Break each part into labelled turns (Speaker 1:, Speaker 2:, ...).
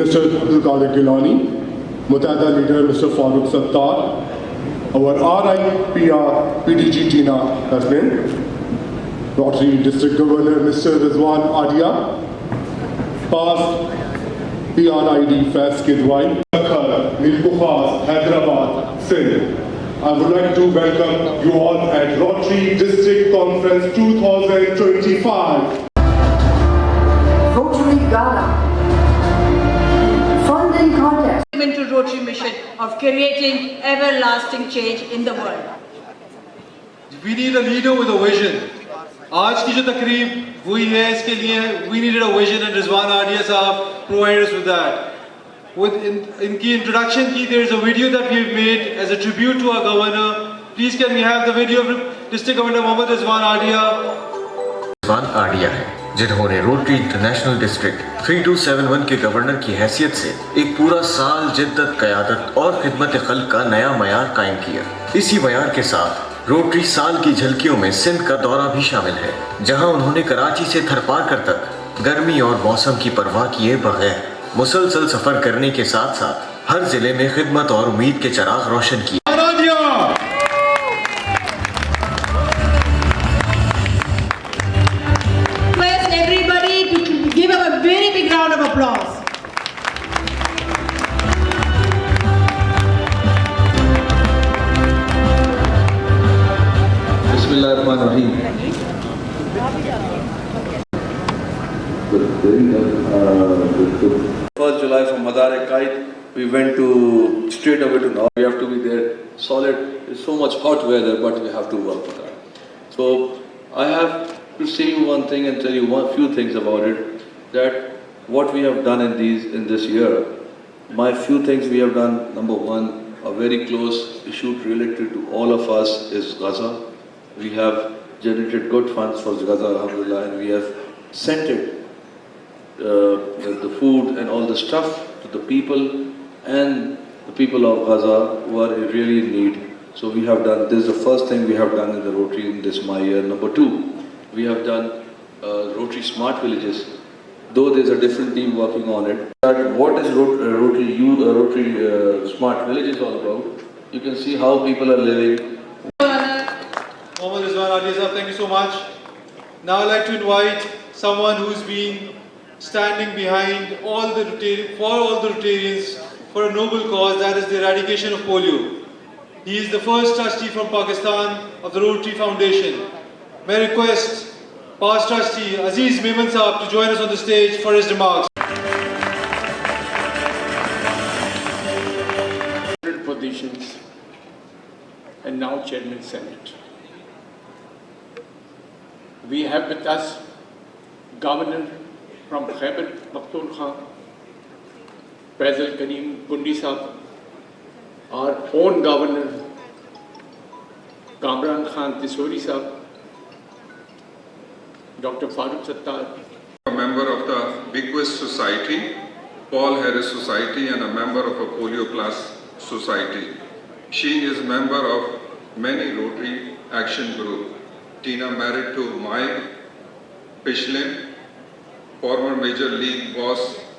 Speaker 1: Minister Abdul Qadir Gilani, Muttahida leader Mr. Farooq Sattar, our RIPR PDG Tina Hasmin, Rotary District Governor Mr. Rizwan Adia, past PRID Faiz Kidwai, Milkukhas, Hyderabad, Sindh. I would like to welcome you all at Rotary District Conference 2025.
Speaker 2: Rotary Gala. Funding contest.
Speaker 3: To Rotary mission of creating everlasting change in the world.
Speaker 4: We need a leader with a vision. आज की जो तकरीब हुई है इसके लिए we needed a vision and Rizwan Adia साहब provided us with that. With इनकी introduction की there is a video that we have made as a tribute to our governor. Please can we have the video of District Governor Mohammad Rizwan Adia.
Speaker 5: rizwan Adia है जिन्होंने rotary international district 3271 के governor की हैसियत से एक पूरा साल जिद्दत, क़यादत और खिदमत खल्क का नया मयार कायम किया। इसी मयार के साथ रोटरी साल की झलकियों में सिंध का दौरा भी शामिल है, जहां उन्होंने कराची से थरपारकर तक गर्मी और मौसम की परवाह किए बगैर मुसलसल सफर करने के साथ साथ हर जिले में खिदमत और उम्मीद के चिराग रोशन किए।
Speaker 6: First July from Madar-e-Kait, we went to straight away to North. We have to be there solid. It's so much hot weather, but we have to work for that. So I have to say you one thing and tell you one few things about it. That what we have done in this year, my few things we have done. Number one, a very close issue related to all of us is Gaza. We have generated good funds for Gaza, alhamdulillah, and we have sent it. The food and all the stuff to the people and the people of Gaza who are really in need. So we have done, this is the first thing we have done in the Rotary in this my year. Number two, we have done Rotary Smart Villages, though there's a different team working on it. What is Rotary Smart Villages all about? You can see how people are living.
Speaker 4: Mohammad Rizwan Adia sir, thank you so much. Now I'd like to invite someone who's been standing behind all the Rotarians for a noble cause, that is the eradication of polio. He is the first trustee from Pakistan of the Rotary Foundation. May I request past trustee Aziz Memon Saab to join us on the stage for his remarks.
Speaker 7: Positions and now Chairman Senate. We have with us Governor from Khyber Pakhtunkhwa, Faisal Karim Pundi Sahab, our own Governor Kamran Khan Tisori Sahab, Dr. Farooq Sattar.
Speaker 8: A member of the Bequest Society, Paul Harris Society, and a member of a Polio Plus Society. She is member of many Rotary Action Group. Tina married to Mike Pishlin, former Major League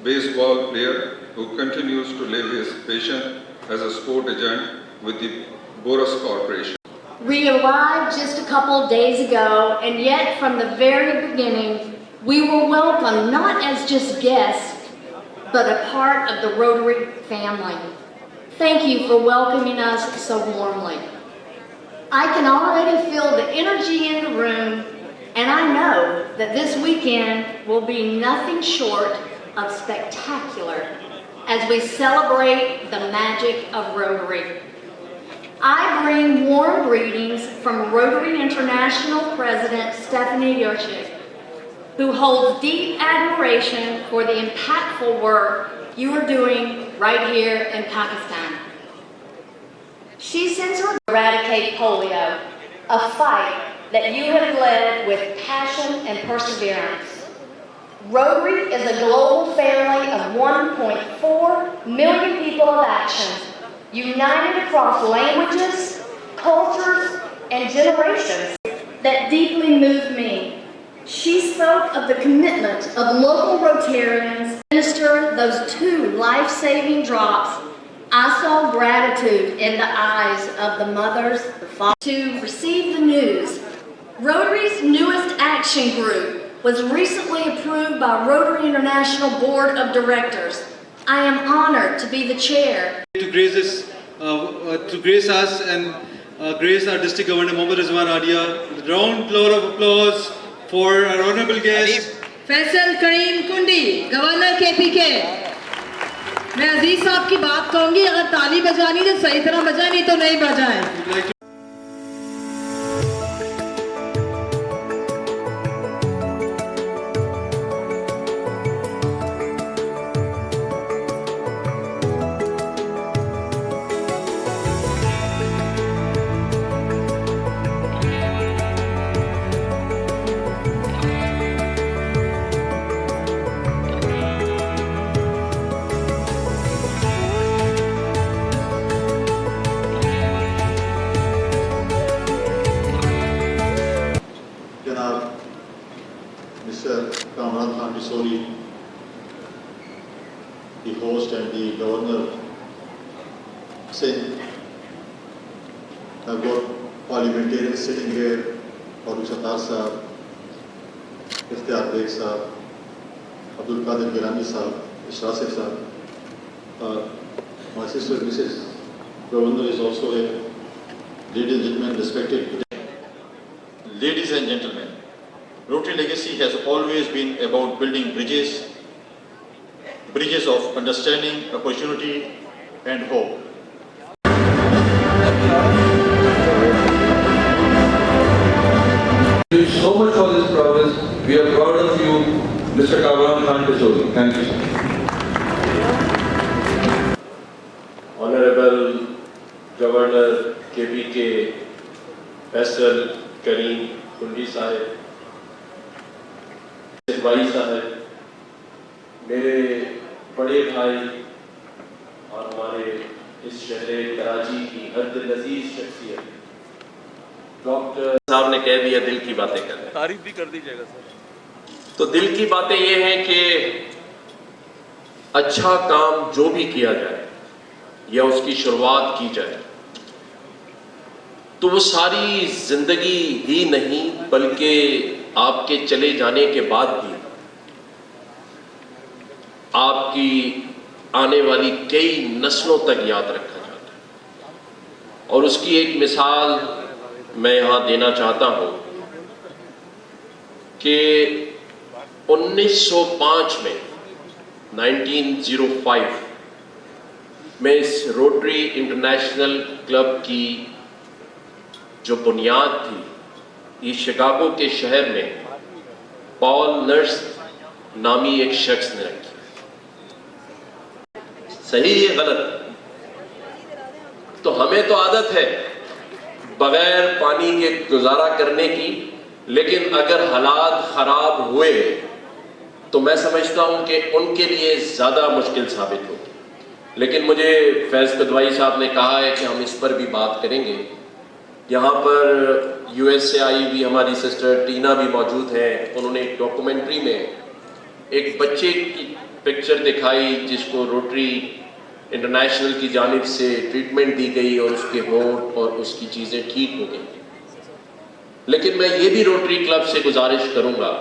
Speaker 8: baseball player who continues to live his passion as a sport agent with the Boras Corporation.
Speaker 9: We arrived just a couple of days ago, and yet from the very beginning, we were welcomed not as just guests, but a part of the Rotary family. Thank you for welcoming us so warmly. I can already feel the energy in the room, and I know that this weekend will be nothing short of spectacular as we celebrate the magic of Rotary. I bring warm greetings from Rotary International President Stephanie Yurchik, who holds deep admiration for the impactful work you are doing right here in Pakistan. She sends her to eradicate polio, a fight that you have led with passion and perseverance. Rotary is a global family of 1.4 million people of action, united across languages, cultures, and generations that deeply move me. She spoke of the commitment of local Rotarians. Minister those 2 life-saving drops. I saw gratitude in the eyes of the mothers, the fathers. To receive the news, Rotary's newest action group was recently approved by Rotary International Board of Directors. I am honored to be the chair.
Speaker 4: To grace us and grace our District Governor Mohammad Rizwan Adia. Round of applause for our honorable guest.
Speaker 3: Faisal करीम कुंडी, governor KPK। मैं अजीज साहब की बात कहूंगी, अगर ताली बजानी तो सही तरह बजाए, नहीं तो नहीं बजाए।
Speaker 2: Mr. Kamran Khan Tisori, the host and the governor, Singh. I've got parliamentarians sitting here, Farooq Sattar Sahab, Iftikhar Beg Sahab, Abdul Qadir Gilani Sahab, Ishrasif Sahab. My sister, Mrs. Governor, is also here. Ladies and gentlemen, respected. Ladies and gentlemen, Rotary legacy has always been about building bridges of understanding, opportunity and hope.
Speaker 6: Thank you so much for this progress. We are proud of you, Mr. Kamran Khan Tisori. Thank you.
Speaker 10: Honorable Governor KPK Faisal Kareem Kundi Sahib, भाई साहब, मेरे बड़े भाई और हमारे इस शहर कराची की हद नज़ीर शख्सियत डॉक्टर साहब ने कह दिया दिल की बातें कर रहे हैं।
Speaker 11: तारीफ भी कर दीजिएगा सर।
Speaker 10: तो दिल की बातें ये हैं कि अच्छा काम जो भी किया जाए या उसकी शुरुआत की जाए तो वो सारी जिंदगी ही नहीं बल्कि आपके चले जाने के बाद भी आपकी आने वाली कई नस्लों तक याद रखा जाता है। और उसकी एक मिसाल मैं यहाँ देना चाहता हूँ कि 1905 में 1905 में इस रोटरी इंटरनेशनल क्लब की जो बुनियाद थी, ये शिकागो के शहर में पॉल नर्स नामी एक शख्स ने रखी। सही है गलत? तो हमें तो आदत है बगैर पानी के गुजारा करने की, लेकिन अगर हालात खराब हुए तो मैं समझता हूं कि उनके लिए ज्यादा मुश्किल साबित होगी। लेकिन मुझे फैज कदवाई साहब ने कहा है कि हम इस पर भी बात करेंगे। यहाँ पर यूएस से आई भी हमारी सिस्टर टीना भी मौजूद हैं। उन्होंने एक डॉक्यूमेंट्री में एक बच्चे की पिक्चर दिखाई जिसको रोटरी इंटरनेशनल की जानिब से ट्रीटमेंट दी गई और उसके होंठ और उसकी चीज़ें ठीक हो गई। लेकिन मैं ये भी रोटरी क्लब से गुजारिश करूँगा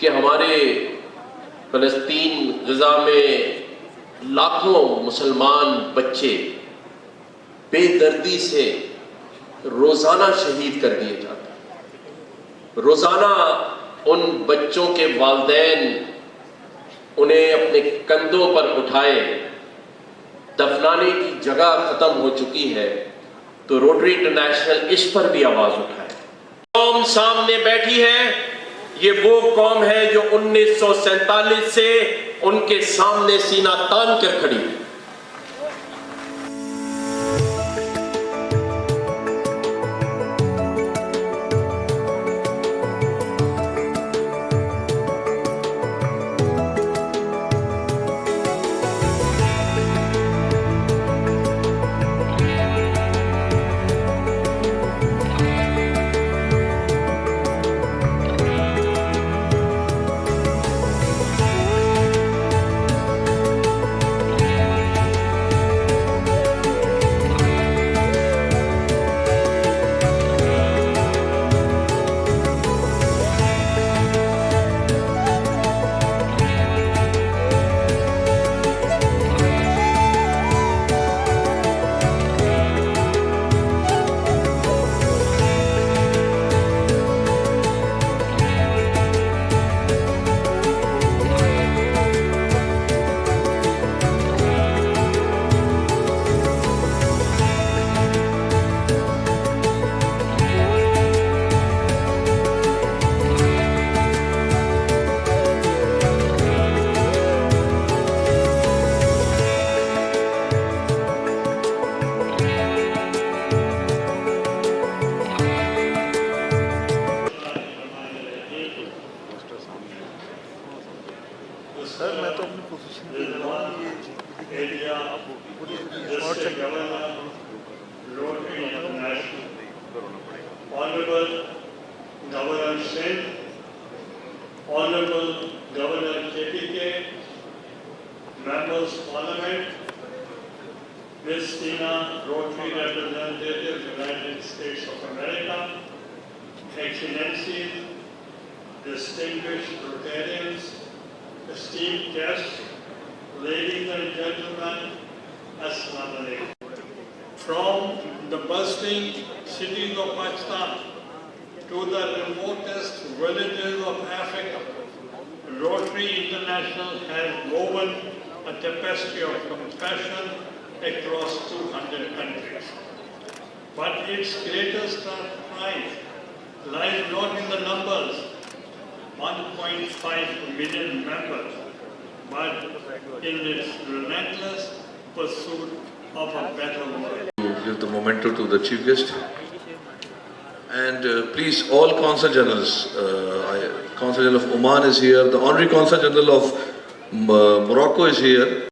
Speaker 10: कि हमारे फ़लस्तीन गज़ा में लाखों मुसलमान बच्चे बेदर्दी से रोज़ाना शहीद कर दिए जाते हैं। रोज़ाना उन बच्चों के वालिदैन उन्हें अपने कंधों पर उठाए, दफनाने की जगह खत्म हो चुकी है। तो रोटरी इंटरनेशनल इस पर भी आवाज उठाए। कौम सामने बैठी है, ये वो कौम है जो 1947 से उनके सामने सीना तान कर खड़ी है।
Speaker 2: Governor Singh, Honorable Governor KPK, Members Parliament, Ms. Tina, Rotary Representative, United States of America, Excellencies, distinguished Rotarians, esteemed guests, ladies and gentlemen, Assalamu alaikum. From the bustling cities of Pakistan to the remotest villages of Africa, Rotary International has woven a tapestry of compassion across 200 countries. But its greatest pride lies not in the numbers, 1.5 million members, but in its relentless pursuit of a better world.
Speaker 6: Give the memento to the chief guest. And please, all Consul Generals, Consul General of Oman is here, the Honorary Consul General of Morocco is here.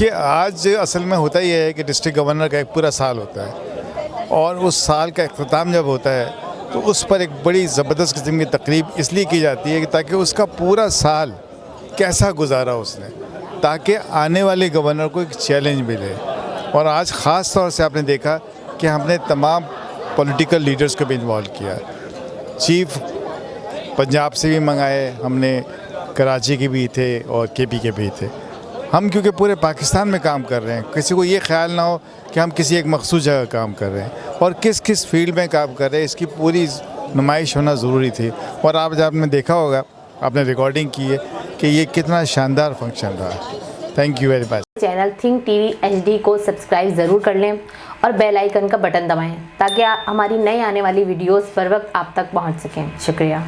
Speaker 12: कि आज असल में होता ही है कि district governor का एक पूरा साल होता है और उस साल का अख्ताम जब होता है तो उस पर एक बड़ी ज़बरदस्त किस्म की तकरीब इसलिए की जाती है कि ताकि उसका पूरा साल कैसा गुजारा उसने, ताकि आने वाले गवर्नर को एक चैलेंज मिले। और आज ख़ास तौर से आपने देखा कि हमने तमाम पॉलिटिकल लीडर्स को भी इन्वॉल्व किया। चीफ पंजाब से भी मंगाए हमने, कराची के भी थे और केपी के भी थे। हम क्योंकि पूरे पाकिस्तान में काम कर रहे हैं, किसी को ये ख्याल ना हो कि हम किसी एक मखसूस जगह काम कर रहे हैं और किस किस फील्ड में काम कर रहे हैं, इसकी पूरी नुमाइश होना ज़रूरी थी। और आप जब आपने देखा होगा, आपने रिकॉर्डिंग की है कि ये कितना शानदार फंक्शन रहा। Thank you very much.
Speaker 13: Channel think TV HD को सब्सक्राइब ज़रूर कर लें और बेल आइकन का बटन दबाएं ताकि हमारी नई आने वाली वीडियोस पर वक्त आप तक पहुंच सकें। शुक्रिया।